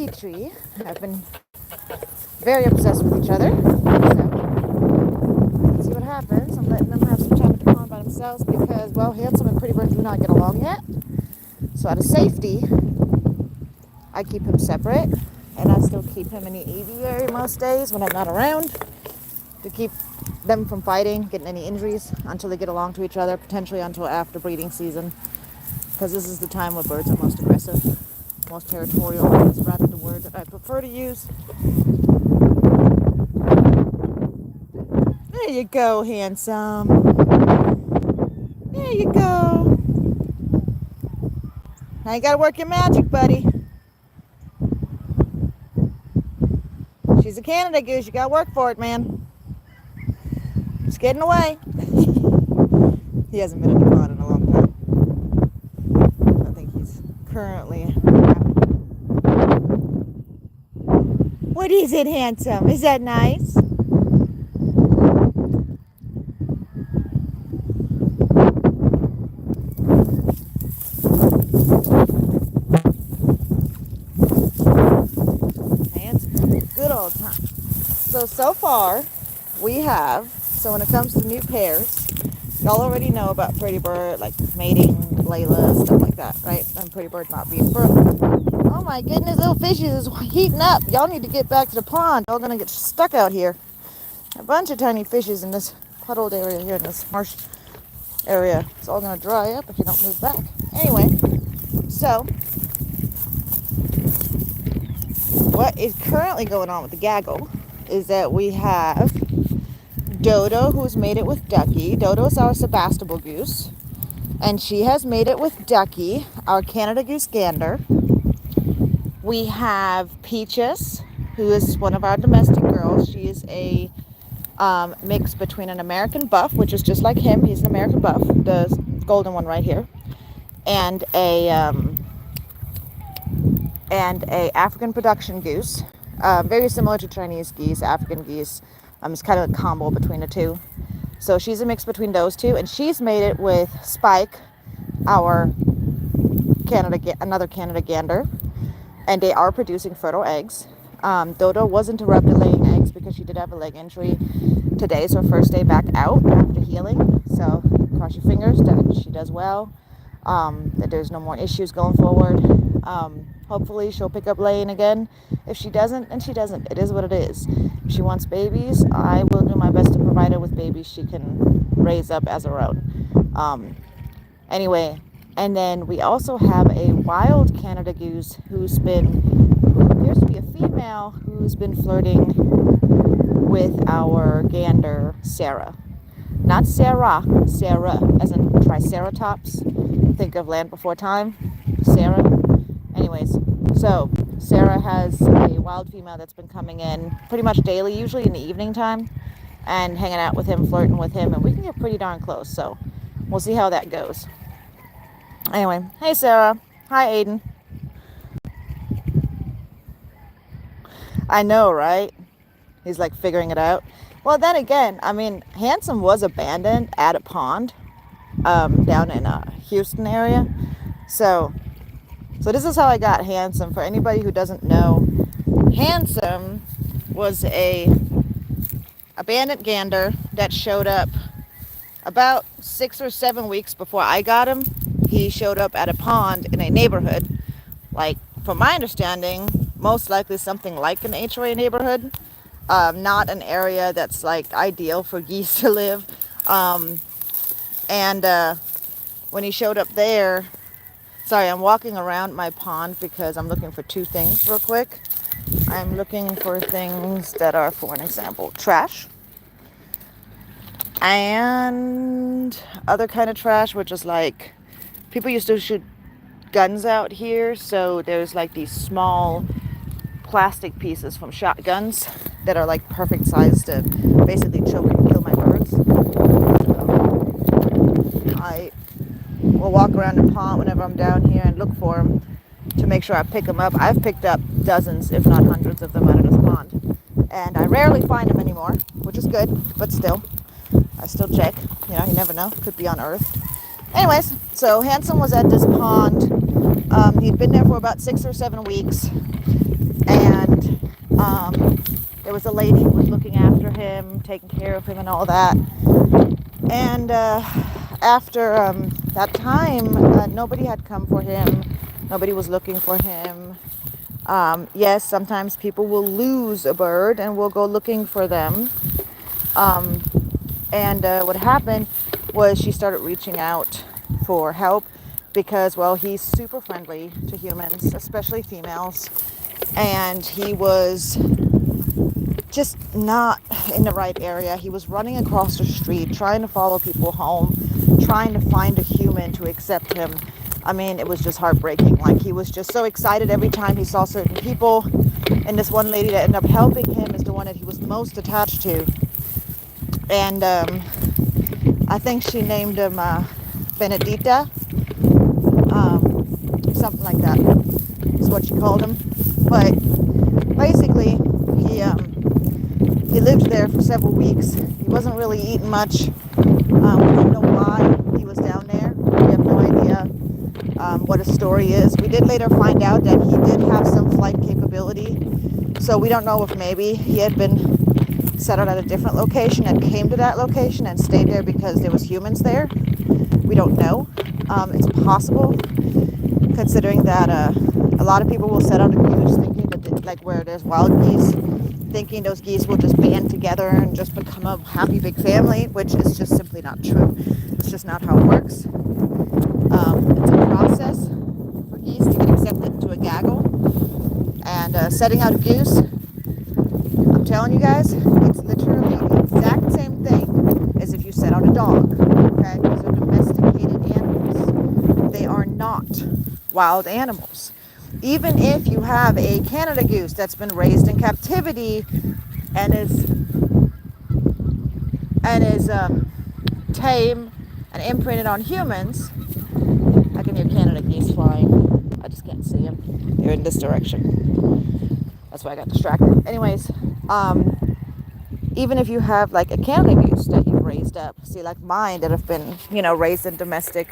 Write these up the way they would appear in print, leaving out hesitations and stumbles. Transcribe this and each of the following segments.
Petrie have been very obsessed with each other. So let's see what happens. I'm letting them have some time at the pond by themselves because, well, Handsome and Pretty Bird do not get along yet. So out of safety, I keep him separate, and I still keep him in the aviary most days when I'm not around to keep them from fighting, getting any injuries until they get along to each other, potentially until after breeding season, because this is the time where birds are most aggressive, most territorial, is rather the word that I prefer to use. There you go, Handsome. There you go. Now you gotta work your magic, buddy. She's a Canada goose. You gotta work for it, man. It's getting away. He hasn't been at the pond in a long time. I think he's currently... What is it, Handsome? Is that nice? Handsome. Good old time. So far, we have... So when it comes to new pairs, y'all already know about Pretty Bird, like mating, Layla, stuff like that, right? And Pretty Bird not being fertile. Oh my goodness, little fishes is heating up. Y'all need to get back to the pond. Y'all gonna get stuck out here. A bunch of tiny fishes in this puddled area here, in this marsh area. It's all gonna dry up if you don't move back. Anyway, so what is currently going on with the gaggle is that we have Dodo, who's made it with Ducky. Dodo is our Sebastopol goose, and she has made it with Ducky, our Canada goose gander. We have Peaches, who is one of our domestic girls. She is a mix between an American buff, which is just like him. He's an American buff, the golden one right here, and a African production goose, very similar to Chinese geese, African geese. It's kind of a combo between the two. So she's a mix between those two, and she's made it with Spike, our another Canada gander, and they are producing fertile eggs. Dodo was interrupted laying eggs because she did have a leg injury. Today is her first day back out after healing, so cross your fingers that she does well, that there's no more issues going forward. Hopefully she'll pick up laying again. If she doesn't, then she doesn't. It is what it is. If she wants babies, I will do my best to provide her with babies she can raise up as her own. Anyway, and then we also have a wild Canada goose who appears to be a female, who's been flirting with our gander, Sarah. Not Sarah, Sarah, as in Triceratops. Think of Land Before Time, Sarah. Anyways, so Sarah has a wild female that's been coming in pretty much daily, usually in the evening time, and hanging out with him, flirting with him, and we can get pretty darn close, so we'll see how that goes. Anyway, hey Sarah. Hi Aiden. I know, right? He's like figuring it out. Well, then again, I mean, Handsome was abandoned at a pond down in Houston area. So this is how I got Handsome. For anybody who doesn't know, Handsome was a abandoned gander that showed up about 6 or 7 weeks before I got him. He showed up at a pond in a neighborhood, like, from my understanding, most likely something like an HOA neighborhood, not an area that's like ideal for geese to live. When he showed up there, sorry, I'm walking around my pond because I'm looking for two things real quick. I'm looking for things that are, for an example, trash and other kind of trash, which is like, people used to shoot guns out here, so there's like these small plastic pieces from shotguns that are like perfect size to basically choke and kill my birds. So I will walk around the pond whenever I'm down here and look for them to make sure I pick them up. I've picked up dozens, if not hundreds of them out of this pond, and I rarely find them anymore, which is good, but still, I still check. You know, you never know, could be unearthed. Anyways, so Handsome was at this pond. He'd been there for about 6 or 7 weeks. and there was a lady who was looking after him, taking care of him and all that. And after that time, nobody had come for him. Nobody was looking for him. Yes, sometimes people will lose a bird and will go looking for them. Um, and what happened was she started reaching out for help because, well, he's super friendly to humans, especially females. And he was just not in the right area. He was running across the street, trying to follow people home, trying to find a human to accept him. I mean, it was just heartbreaking. Like, he was just so excited every time he saw certain people. And this one lady that ended up helping him is the one that he was most attached to. And I think she named him Benedita, something like that is what she called him. But basically, he lived there for several weeks. He wasn't really eating much. We don't know why he was down there. We have no idea what his story is. We did later find out that he did have some flight capability. So we don't know if maybe he had been set out at a different location and came to that location and stayed there because there was humans there. We don't know. It's possible, considering that a lot of people will set out a goose thinking that, like, where there's wild geese, thinking those geese will just band together and just become a happy big family, which is just simply not true. It's just not how it works. It's a process for geese to get accepted into a gaggle. And setting out a goose, I'm telling you guys, it's literally the exact same thing as if you set out a dog. Okay? These are domesticated animals. They are not wild animals. Even if you have a Canada goose that's been raised in captivity and is tame and imprinted on humans, I can hear Canada geese flying. I just can't see them. They're in this direction. That's why I got distracted. Anyways, even if you have like a Canada goose that you've raised up, see, like mine that have been, raised in domestic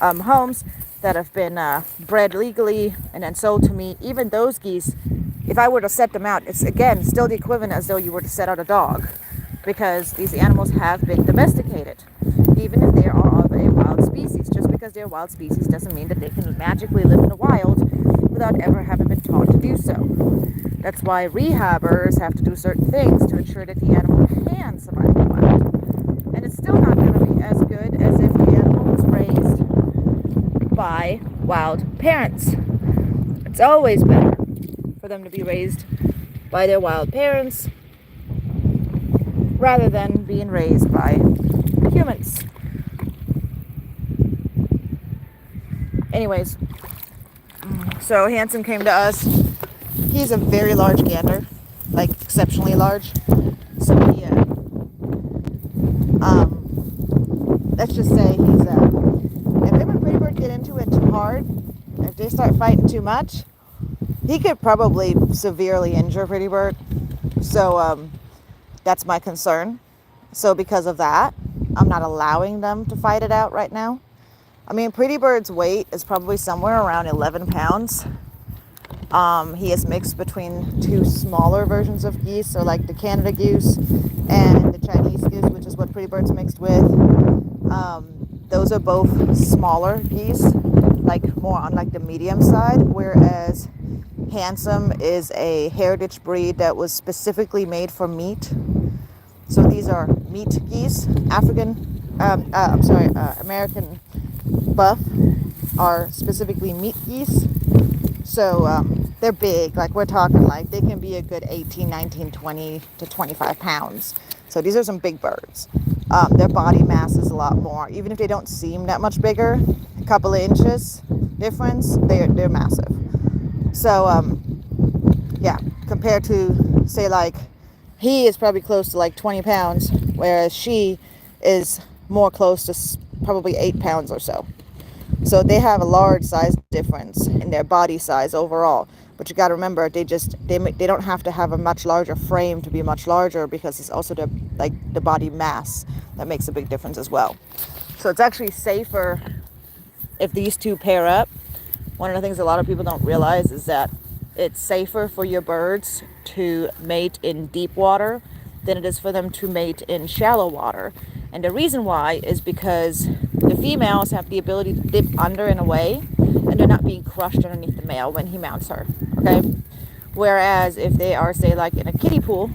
homes, that have been bred legally and then sold to me, even those geese, if I were to set them out, it's again still the equivalent as though you were to set out a dog, because these animals have been domesticated. Even if they are of a wild species, just because they're wild species doesn't mean that they can magically live in the wild without ever having been taught to do so. That's why rehabbers have to do certain things to ensure that the animal can survive in the wild. And it's still not going to be as good as if the animal was raised by wild parents. It's always better for them to be raised by their wild parents rather than being raised by humans. Anyways, so Hanson came to us. He's a very large gander, like exceptionally large. So he, let's just say he's, if him and Pretty Bird get into it too hard, if they start fighting too much, he could probably severely injure Pretty Bird. So that's my concern. So because of that, I'm not allowing them to fight it out right now. I mean, Pretty Bird's weight is probably somewhere around 11 pounds. He is mixed between two smaller versions of geese, so like the Canada goose and the Chinese goose, which is what Pretty Bird's mixed with. Those are both smaller geese, like more on like the medium side, whereas Handsome is a heritage breed that was specifically made for meat. So these are meat geese. American buff are specifically meat geese. So they're big, like we're talking like they can be a good 18, 19, 20 to 25 pounds. So these are some big birds. Their body mass is a lot more. Even if they don't seem that much bigger, a couple of inches difference, they're massive. So yeah, compared to say like he is probably close to like 20 pounds, whereas she is more close to probably 8 pounds or so. So they have a large size difference in their body size overall. But you got to remember, they don't have to have a much larger frame to be much larger, because it's also the body mass that makes a big difference as well. So it's actually safer if these two pair up. One of the things a lot of people don't realize is that it's safer for your birds to mate in deep water than it is for them to mate in shallow water. And the reason why is because the females have the ability to dip under and away, and they're not being crushed underneath the male when he mounts her. Okay? Whereas if they are, say, like in a kiddie pool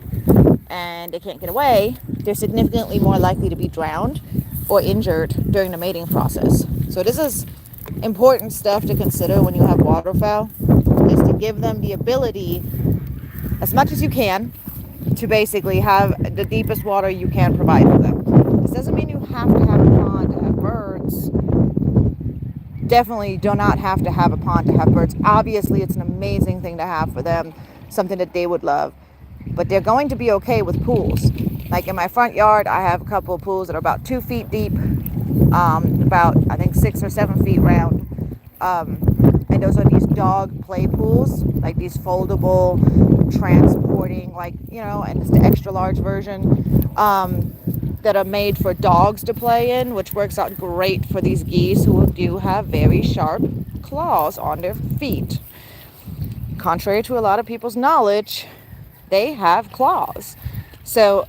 and they can't get away, they're significantly more likely to be drowned or injured during the mating process. So this is important stuff to consider when you have waterfowl, is to give them the ability, as much as you can, to basically have the deepest water you can provide for them. This doesn't mean you have to have a pond to have birds. Definitely do not have to have a pond to have birds. Obviously, it's an amazing thing to have for them, something that they would love. But they're going to be okay with pools. Like in my front yard, I have a couple of pools that are about 2 feet deep, about, I think, 6 or 7 feet round. And those are these dog play pools, like these foldable, transporting, like, you know, and it's the extra large version, that are made for dogs to play in, which works out great for these geese who do have very sharp claws on their feet. Contrary to a lot of people's knowledge, they have claws. So,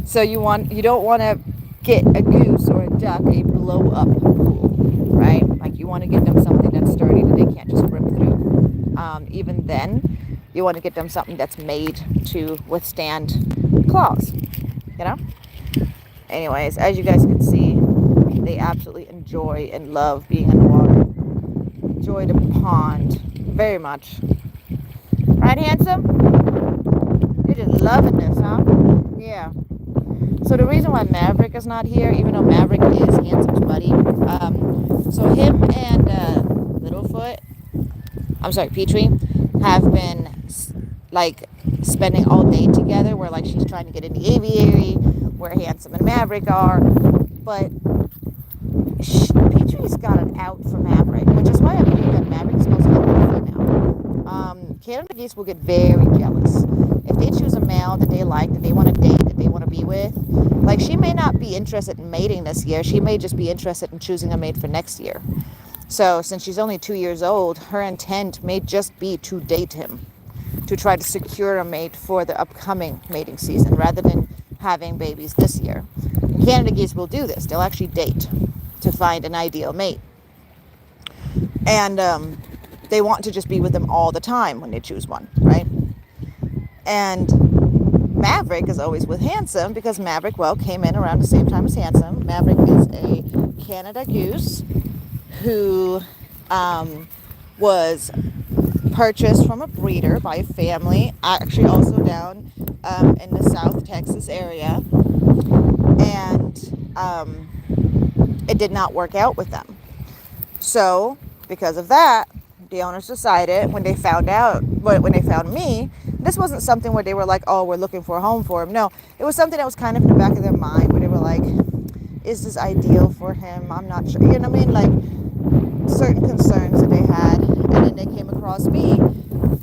so you don't want to get a goose or a duck a blow up pool, right? Like you want to get them something that's sturdy that they can't just rip through. Even then, you want to get them something that's made to withstand claws, you know? Anyways, as you guys can see, they absolutely enjoy and love being in the water. Enjoy the pond very much. Right, handsome? You're just loving this, huh? Yeah. So the reason why Maverick is not here, even though Maverick is Handsome's buddy, so him and Petrie, have been like spending all day together, where like she's trying to get in the aviary, where Handsome and Maverick are, but Petrie's got an out for Maverick, which is why I believe that Maverick is supposed to get a female. Canada geese will get very jealous if they choose a male that they like, that they want to date, that they want to be with. Like, she may not be interested in mating this year. She may just be interested in choosing a mate for next year. So since she's only 2 years old, her intent may just be to date him, to try to secure a mate for the upcoming mating season rather than having babies this year. Canada geese will do this. They'll actually date to find an ideal mate. And they want to just be with them all the time when they choose one, right? And Maverick is always with Handsome because Maverick, well, came in around the same time as Handsome. Maverick is a Canada goose who was purchased from a breeder by a family, actually also down in the South Texas area. And it did not work out with them. So because of that, the owners decided when they found me, this wasn't something where they were like, oh, we're looking for a home for him. No, it was something that was kind of in the back of their mind where they were like, is this ideal for him? I'm not sure. You know what I mean? Like certain concerns that they had. And then they came across me.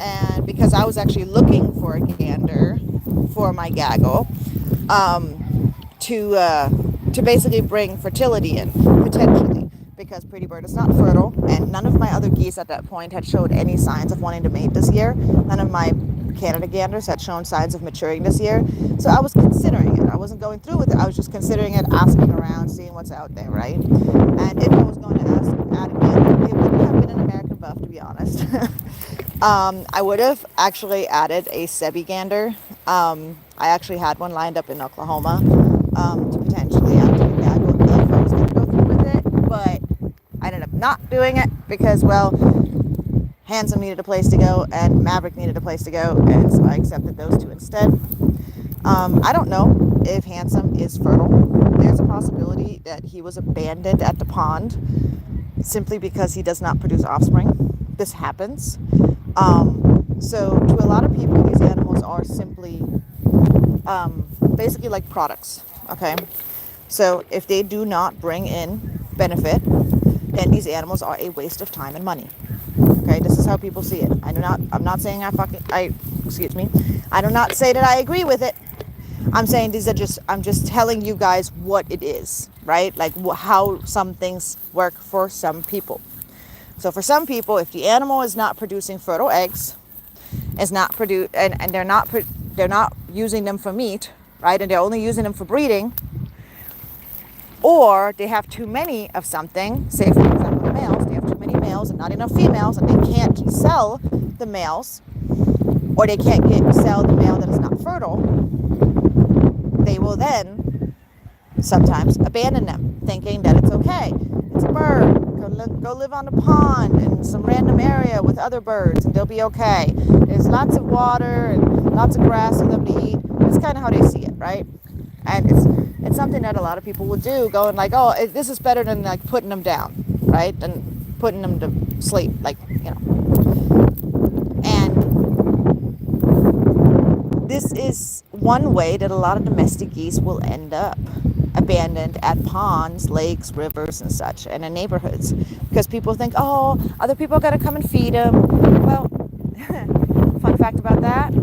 And because I was actually looking for a gander for my gaggle, to basically bring fertility in, potentially, because Pretty Bird is not fertile, and none of my other geese at that point had showed any signs of wanting to mate this year. None of my Canada ganders had shown signs of maturing this year. So I was considering it. I wasn't going through with it. I was just considering it, asking around, seeing what's out there, right? And if I was going to add a gander, it wouldn't have been an American buff, to be honest. I would have actually added a Sebi gander. I actually had one lined up in Oklahoma to potentially add to the gaggle if I was going to go through with it, but I ended up not doing it because, well, Handsome needed a place to go and Maverick needed a place to go, and so I accepted those two instead. I don't know if Handsome is fertile. There's a possibility that he was abandoned at the pond simply because he does not produce offspring. This happens. So to a lot of people, these animals are simply basically like products, okay? So if they do not bring in benefit, then these animals are a waste of time and money. Okay, this is how people see it. I'm not saying I do not say that I agree with it. I'm saying I'm just telling you guys what it is, right? Like how some things work for some people. So for some people, if the animal is not producing fertile eggs, is not and they're not using them for meat, right? And they're only using them for breeding, or they have too many of something, say for example the males, they have too many males and not enough females, and they can't sell the males, or they can't sell the male that is not fertile, they will then sometimes abandon them, thinking that it's okay. It's a bird. Go live on a pond in some random area with other birds, and they'll be okay. There's lots of water and lots of grass for them to eat. That's kind of how they see it, right? And it's something that a lot of people will do, going like, oh, this is better than like putting them down, right? Than putting them to sleep, like, you know. And this is one way that a lot of domestic geese will end up abandoned at ponds, lakes, rivers, and such, and in neighborhoods, because people think, oh, other people got to come and feed them. Well, fun fact about that,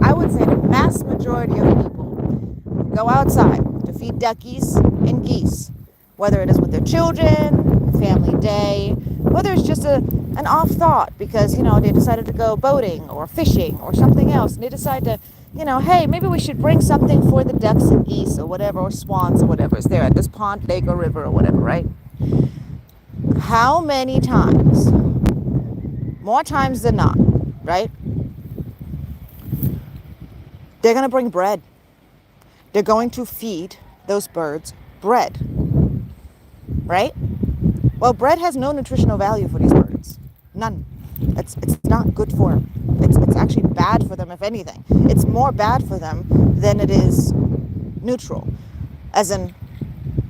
I would say the vast majority of people go outside to feed duckies and geese, whether it is with their children, family day, whether it's just an off thought because, you know, they decided to go boating or fishing or something else, and they decide to, you know, hey, maybe we should bring something for the ducks and geese or whatever, or swans or whatever is there at this pond, lake, or river or whatever, right? How many times, more times than not, right? They're going to bring bread. They're going to feed those birds bread, right? Well, bread has no nutritional value for these birds. None. It's not good for them. It's actually bad for them, if anything. It's more bad for them than it is neutral. As in,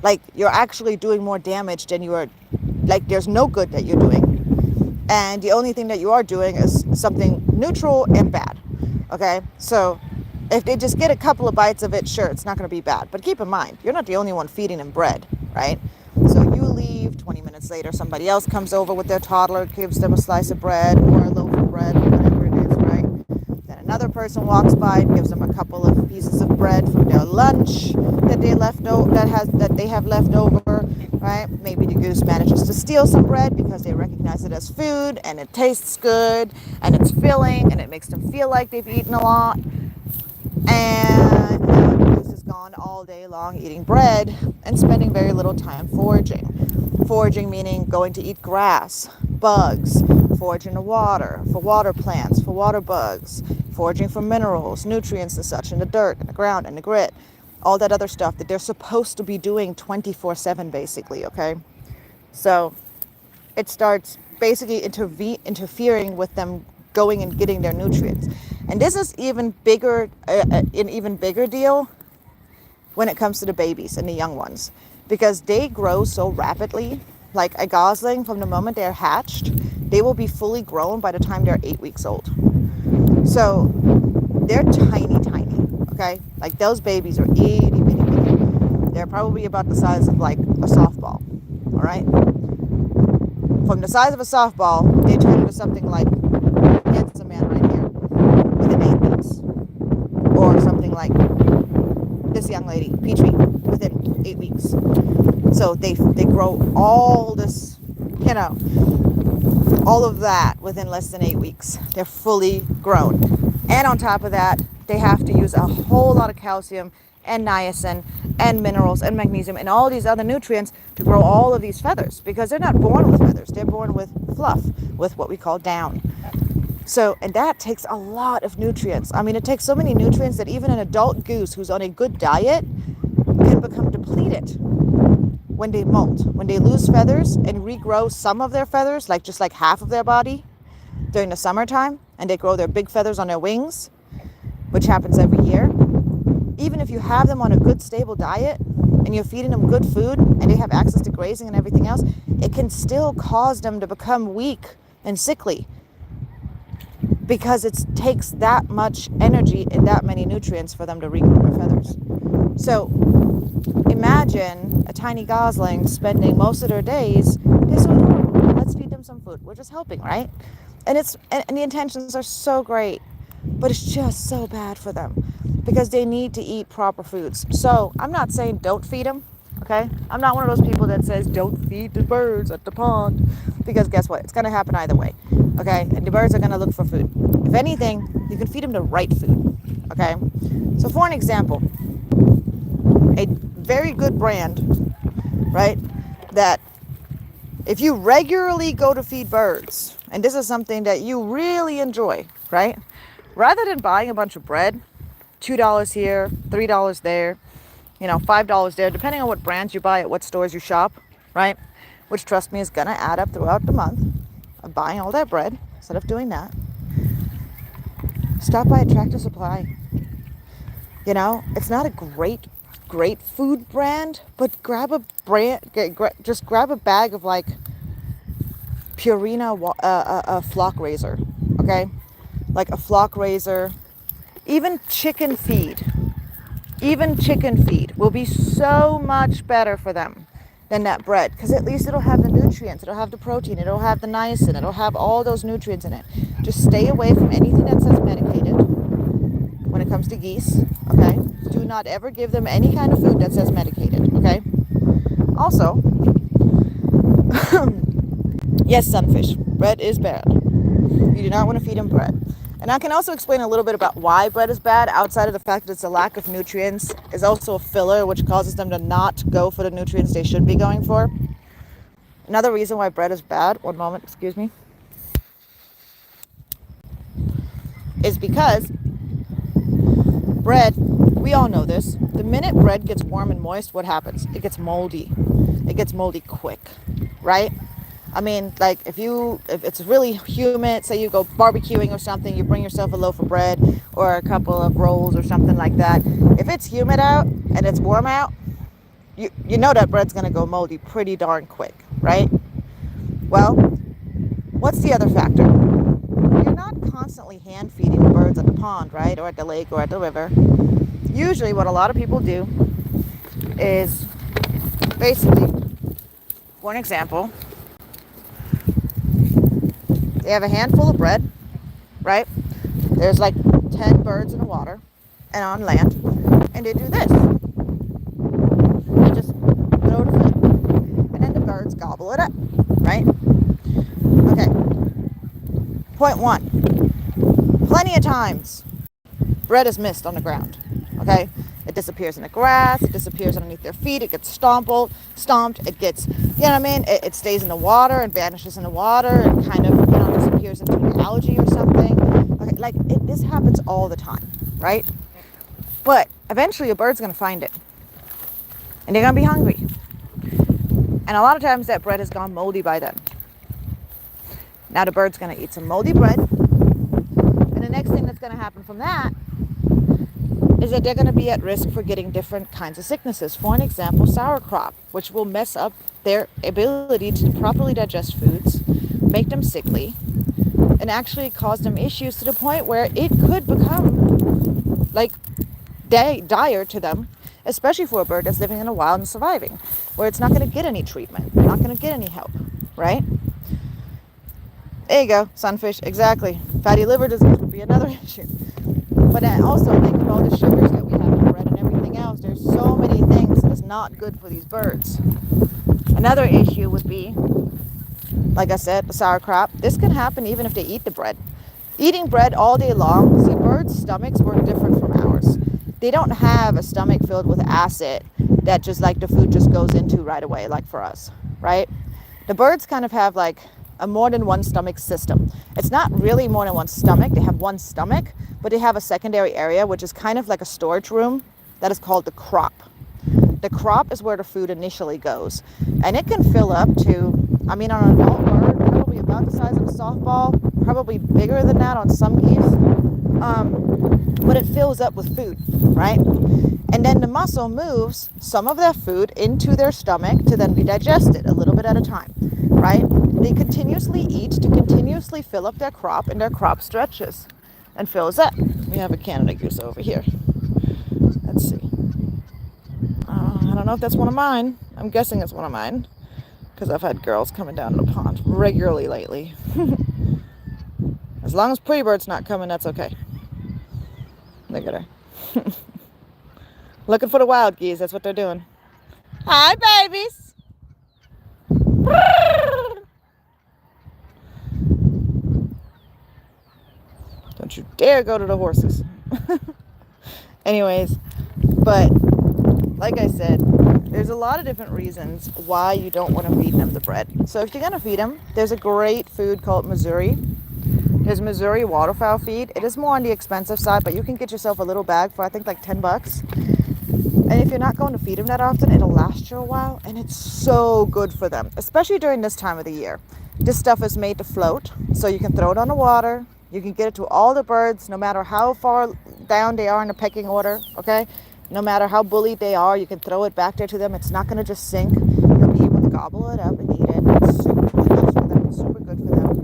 like, you're actually doing more damage than you are, like, there's no good that you're doing. And the only thing that you are doing is something neutral and bad. Okay? So if they just get a couple of bites of it, sure, it's not going to be bad. But keep in mind, you're not the only one feeding them bread, right? So you leave, 20 minutes later, somebody else comes over with their toddler, gives them a slice of bread or a loaf of bread, whatever it is, right? Then another person walks by and gives them a couple of pieces of bread from their lunch that they have left over, right? Maybe the goose manages to steal some bread because they recognize it as food and it tastes good and it's filling and it makes them feel like they've eaten a lot. And the goose is gone all day long eating bread and spending very little time foraging. Foraging meaning going to eat grass, bugs, foraging the water, for water plants, for water bugs, foraging for minerals, nutrients and such in the dirt, in the ground, in the grit, all that other stuff that they're supposed to be doing 24/7 basically, okay? So it starts basically interfering with them going and getting their nutrients. And this is even bigger, an even bigger deal when it comes to the babies and the young ones, because they grow so rapidly. Like a gosling, from the moment they're hatched, they will be fully grown by the time they're 8 weeks old. So they're tiny, okay? Like those babies are itty bitty bitty. They're probably about the size of like a softball, all right? From the size of a softball, they turn into something like, it's a man right here, within 8 weeks. Or something like this young lady, Peachy, within 8 weeks. So they grow all this, you know, all of that within less than 8 weeks. They're fully grown. And on top of that, they have to use a whole lot of calcium and niacin and minerals and magnesium and all these other nutrients to grow all of these feathers, because they're not born with feathers. They're born with fluff, with what we call down. So, and that takes a lot of nutrients. I mean, it takes so many nutrients that even an adult goose who's on a good diet can become depleted when they molt, when they lose feathers and regrow some of their feathers, like just like half of their body during the summertime, and they grow their big feathers on their wings, which happens every year. Even if you have them on a good stable diet and you're feeding them good food and they have access to grazing and everything else, it can still cause them to become weak and sickly, because it takes that much energy and that many nutrients for them to regrow their feathers. So imagine a tiny gosling spending most of their days, they're so adorable, let's feed them some food. We're just helping, right? And the intentions are so great, but it's just so bad for them because they need to eat proper foods. So I'm not saying don't feed them, okay? I'm not one of those people that says don't feed the birds at the pond, because guess what? It's going to happen either way, okay? And the birds are going to look for food. If anything, you can feed them the right food, okay? So for an example, a very good brand, right, that if you regularly go to feed birds, and this is something that you really enjoy, right, rather than buying a bunch of bread, $2 here, $3 there, $5 there, depending on what brands you buy at what stores you shop, right? Which, trust me, is going to add up throughout the month of buying all that bread. Instead of doing that, stop by a Tractor Supply. It's not a great food brand, but grab a brand, just grab a bag of like Purina flock raiser, okay? Like a flock raiser, even chicken feed will be so much better for them than that bread, because at least it'll have the nutrients, it'll have the protein, it'll have the niacin, it'll have all those nutrients in it. Just stay away from anything that says medicated when it comes to geese, okay? Do not ever give them any kind of food that says medicated, okay? Also, yes, sunfish, bread is bad. You do not want to feed them bread. And I can also explain a little bit about why bread is bad, outside of the fact that it's a lack of nutrients. It's also a filler, which causes them to not go for the nutrients they should be going for. Another reason why bread is bad, one moment, excuse me, is because bread, we all know this, the minute bread gets warm and moist, what happens? It gets moldy. It gets moldy quick, right? I mean, like if it's really humid, say you go barbecuing or something, you bring yourself a loaf of bread or a couple of rolls or something like that. If it's humid out and it's warm out, you know that bread's going to go moldy pretty darn quick, right? Well, what's the other factor? You're not constantly hand feeding the birds at the pond, right? Or at the lake or at the river. Usually what a lot of people do is basically, for an example, they have a handful of bread, right? There's like 10 birds in the water and on land, and they do this. They just throw the food, and then the birds gobble it up, right? Okay. Point one. Plenty of times, bread is missed on the ground, okay? It disappears in the grass, it disappears underneath their feet, it gets stomped, it gets, it stays in the water and vanishes in the water and kind of, disappears into an algae or something. Okay, this happens all the time, right? But eventually a bird's going to find it, and they're going to be hungry. And a lot of times that bread has gone moldy by then. Now the bird's going to eat some moldy bread, and the next thing that's going to happen from that is that they're going to be at risk for getting different kinds of sicknesses. For an example, sauerkraut, which will mess up their ability to properly digest foods, make them sickly, and actually cause them issues to the point where it could become like dire to them, especially for a bird that's living in the wild and surviving, where it's not going to get any treatment, not going to get any help, right? There you go, sunfish, exactly. Fatty liver disease would be another issue. But also think of all the sugars that we have in bread and everything else. There's so many things that's not good for these birds. Another issue would be, like I said, the sauerkraut. This can happen even if they eat the bread. Eating bread all day long, see, birds' stomachs work different from ours. They don't have a stomach filled with acid that just like the food just goes into right away, like for us, right? The birds kind of have like a more than one stomach system. It's not really more than one stomach. They have one stomach, but they have a secondary area, which is kind of like a storage room that is called the crop. The crop is where the food initially goes. And it can fill up to, on an adult bird, probably about the size of a softball, probably bigger than that on some geese. But it fills up with food, right? And then the mussel moves some of that food into their stomach to then be digested a little bit at a time, right? They continuously eat to continuously fill up their crop, and their crop stretches and fills up. We have a Canada goose over here. Let's see. I don't know if that's one of mine. I'm guessing it's one of mine, because I've had girls coming down to the pond regularly lately. As long as Pretty Bird's not coming, that's okay. Look at her. Looking for the wild geese, that's what they're doing. Hi, babies. Don't you dare go to the horses. Anyways, but like I said, there's a lot of different reasons why you don't want to feed them the bread. So if you're going to feed them, there's a great food called Missouri. There's Missouri waterfowl feed. It is more on the expensive side, but you can get yourself a little bag for I think like $10. And if you're not going to feed them that often, it'll last you a while, and it's so good for them, especially during this time of the year. This stuff is made to float, so you can throw it on the water. You can get it to all the birds, no matter how far down they are in the pecking order, okay? No matter how bullied they are, you can throw it back there to them. It's not going to just sink. They'll be able to gobble it up and eat it. It's super delicious for them. It's super good for them.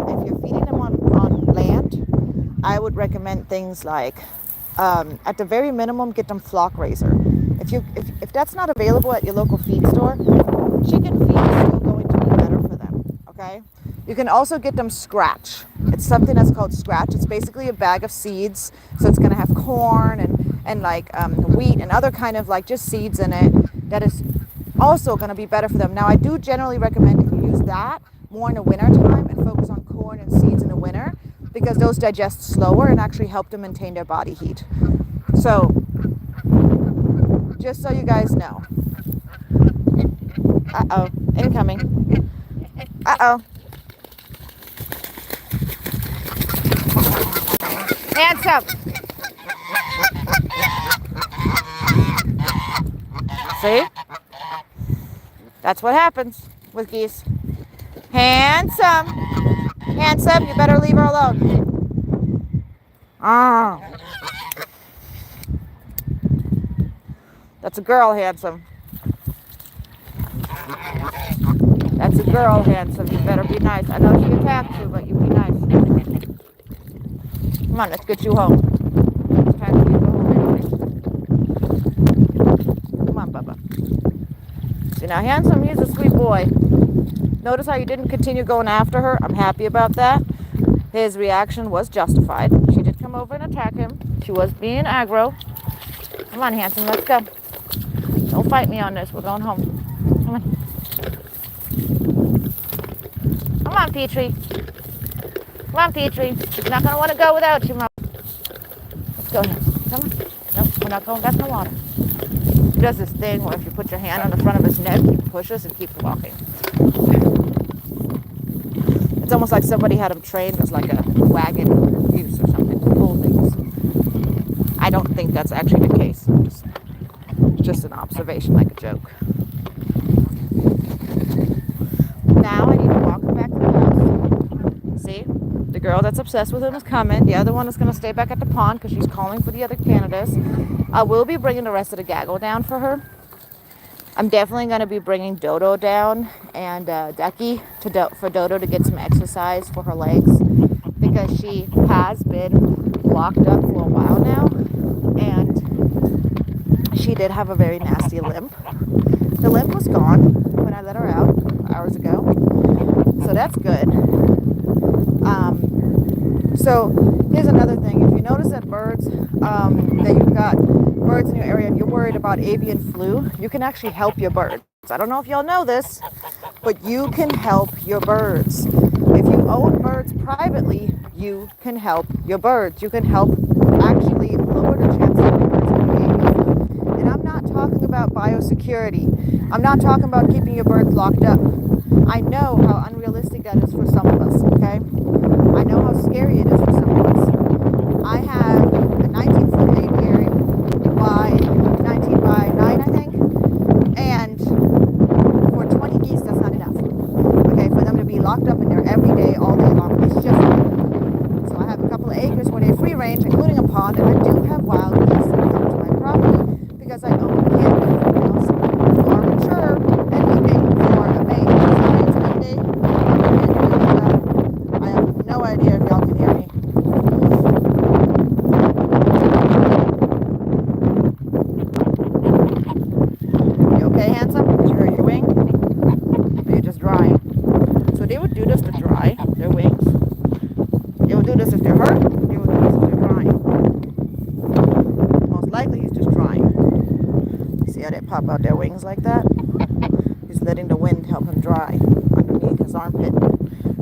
If you're feeding them on land, I would recommend things like, at the very minimum, get them flock raiser. If that's not available at your local feed store, chicken feed is still going to be better for them, okay? You can also get them scratch. It's something that's called scratch. It's basically a bag of seeds. So it's going to have corn and like wheat and other kind of like just seeds in it. That is also going to be better for them. Now, I do generally recommend that you use that more in the winter time and focus on corn and seeds in the winter, because those digest slower and actually help them maintain their body heat. So, just so you guys know. Uh-oh, incoming. Uh-oh. Hands up. See? That's what happens with geese. Handsome. Handsome, you better leave her alone. Oh. That's a girl, Handsome. That's a girl, Handsome. You better be nice. I know she attacked you, but you be nice. Come on, let's get you home. It's time for you to go home anyways. Come on, Bubba. See, now Handsome, he's a sweet boy. Notice how you didn't continue going after her? I'm happy about that. His reaction was justified. She did come over and attack him. She was being aggro. Come on, Handsome, let's go. Don't fight me on this. We're going home. Come on. Come on, Petrie. Come on, Petrie. She's not going to want to go without you, Mom. Let's go, Handsome. Come on. Nope, we're not going back in the water. He does this thing where if you put your hand on the front of his neck, he pushes and keeps walking. It's almost like somebody had him trained as like a wagon goose or something to pull things. I don't think that's actually the case. It's just an observation, like a joke. Now I need to walk him back to the house. See? The girl that's obsessed with him is coming. The other one is going to stay back at the pond because she's calling for the other Canadas. I will be bringing the rest of the gaggle down for her. I'm definitely going to be bringing Dodo down and Ducky for Dodo to get some exercise for her legs, because she has been locked up for a while now, and she did have a very nasty limp. The limp was gone when I let her out hours ago, so that's good. So here's another thing. If you notice that that you've got birds in your area and you're worried about avian flu, you can actually help your birds. I don't know if y'all know this, but you can help your birds. If you own birds privately, you can help your birds. You can help actually lower the chances of your birds getting avian flu. And I'm not talking about biosecurity. I'm not talking about keeping your birds locked up. I know how unrealistic that is for some of us, okay? I know how scary it is for some of us. I have a 19-foot apiary by 19 by 9, I think. And for 20 geese, that's not enough. Okay, for them to be locked up in there every day, all day long, it's just not enough. So I have a couple of acres where they're free range, including a pond, and I do have wild geese that come to my property because I own camp females who are mature and looking for a mate. So it's one day, and I pop out their wings like that. He's letting the wind help him dry underneath his armpit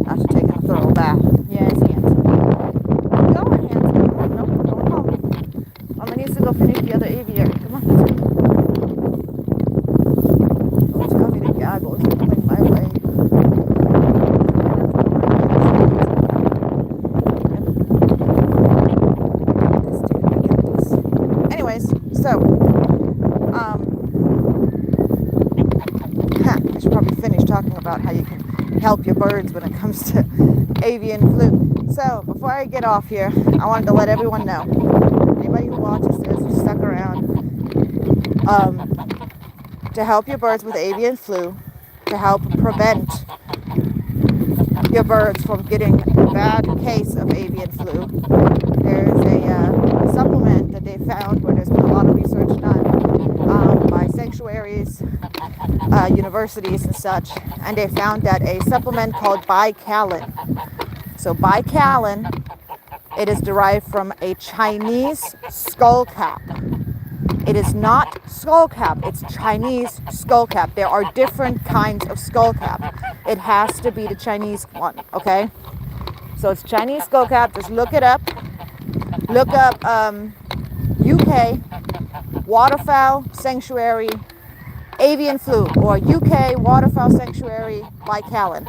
after taking a thorough bath. Yeah, he's handsome. Keep going, handsome. No, don't home. Mama needs to go finish the other aviary. Come on, let's go. Don't tell me to gaggle. It's coming my way. Anyways, so I should probably finish talking about how you can help your birds when it comes to avian flu. So before I get off here, I wanted to let everyone know, anybody who watches this or stuck around, to help your birds with avian flu, to help prevent your birds from getting a bad case of avian flu, there's a supplement that they found where there's been a lot of research done by sanctuaries, universities and such, and they found that a supplement called bicalin. So bicalin, it is derived from a Chinese skullcap. It is not skullcap, it's Chinese skullcap. There are different kinds of skullcap. It has to be the Chinese one, okay? So it's Chinese skullcap. Just look it up. Look up UK waterfowl sanctuary avian flu, or UK waterfowl sanctuary bicalin.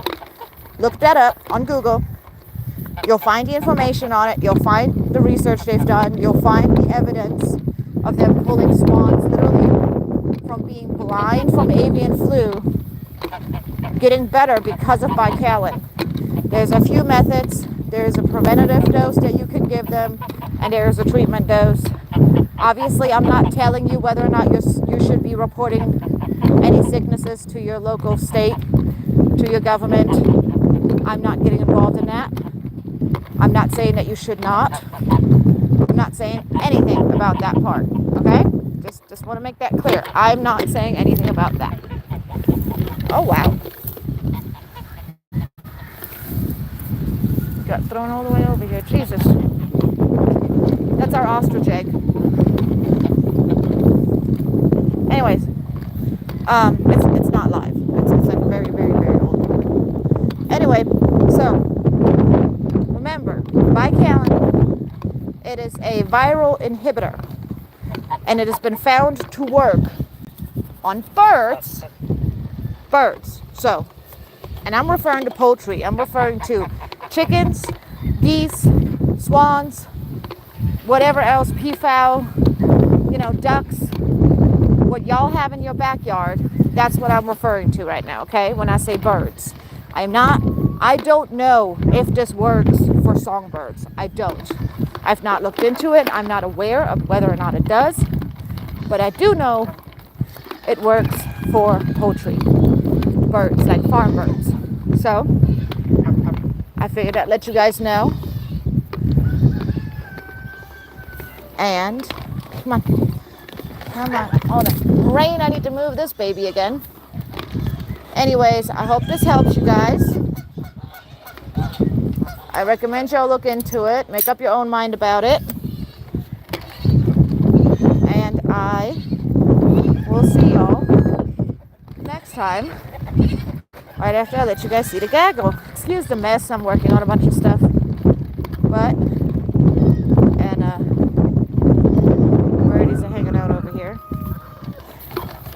Look that up on Google. You'll find the information on it. You'll find the research they've done. You'll find the evidence of them pulling swans literally from being blind from avian flu, getting better because of bicalin. There's a few methods. There's a preventative dose that you can give them, and there's a treatment dose. Obviously, I'm not telling you whether or not you should be reporting any sicknesses to your local state, to your government. I'm not getting involved in that. I'm not saying that you should not. I'm not saying anything about that part, okay? Just want to make that clear. I'm not saying anything about that. Oh, wow. Got thrown all the way over here. Jesus. That's our ostrich egg. Anyways, it's not live. It's like very, very, very old. Anyway, so remember, bicalin, it is a viral inhibitor, and it has been found to work on birds. So, and I'm referring to poultry. I'm referring to chickens, geese, swans, whatever else, peafowl, ducks, what y'all have in your backyard. That's what I'm referring to right now, okay? When I say birds. I don't know if this works for songbirds. I don't. I've not looked into it. I'm not aware of whether or not it does. But I do know it works for poultry birds, like farm birds. So, I figured I'd let you guys know. And, come on. Oh, the rain, I need to move this baby again. Anyways, I hope this helps you guys. I recommend y'all look into it. Make up your own mind about it. And I will see y'all next time. Right after I let you guys see the gaggle. Excuse the mess. I'm working on a bunch of stuff. But, birdies are hanging out over here.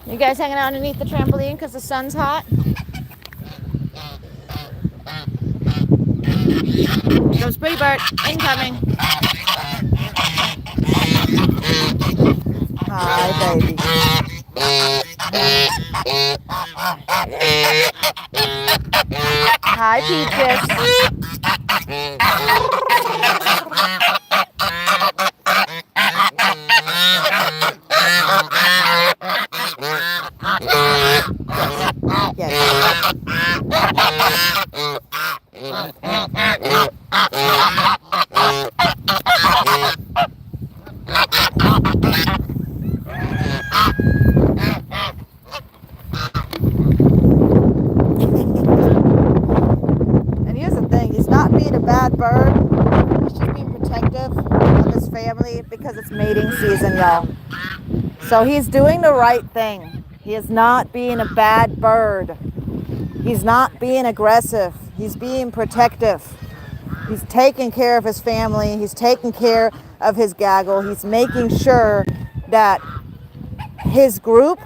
You guys hanging out underneath the trampoline because the sun's hot? Goes pretty bird. Incoming. Hi, baby. Hi, Peaches. Yes. And here's the thing, he's not being a bad bird. He's just being protective of his family because it's mating season, y'all. So he's doing the right thing. He is not being a bad bird. He's not being aggressive. He's being protective. He's taking care of his family. He's taking care of his gaggle. He's making sure that his group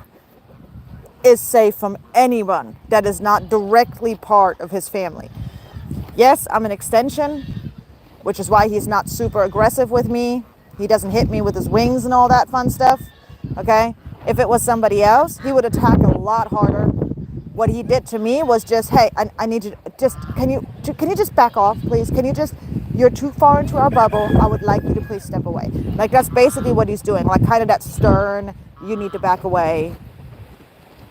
is safe from anyone that is not directly part of his family. Yes, I'm an extension, which is why he's not super aggressive with me. He doesn't hit me with his wings and all that fun stuff. Okay? If it was somebody else, he would attack a lot harder. What he did to me was just, hey, I need you to just, can you just back off, please? Can you just, you're too far into our bubble. I would like you to please step away. Like, that's basically what he's doing. Like, kind of that stern, you need to back away,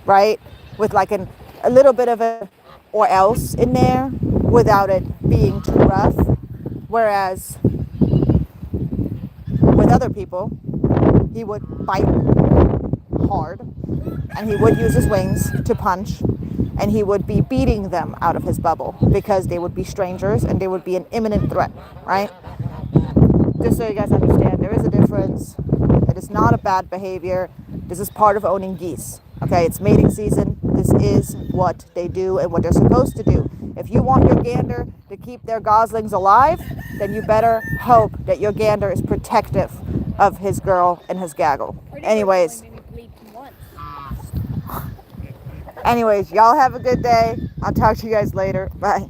right? With like a little bit of a or else in there without it being too rough. Whereas with other people, he would bite hard and he would use his wings to punch and he would be beating them out of his bubble because they would be strangers and they would be an imminent threat, right? Just so you guys understand, there is a difference. It is not a bad behavior. This is part of owning geese. Okay, it's mating season. This is what they do and what they're supposed to do. If you want your gander to keep their goslings alive, then you better hope that your gander is protective of his girl and his gaggle. Anyways, y'all have a good day. I'll talk to you guys later. Bye.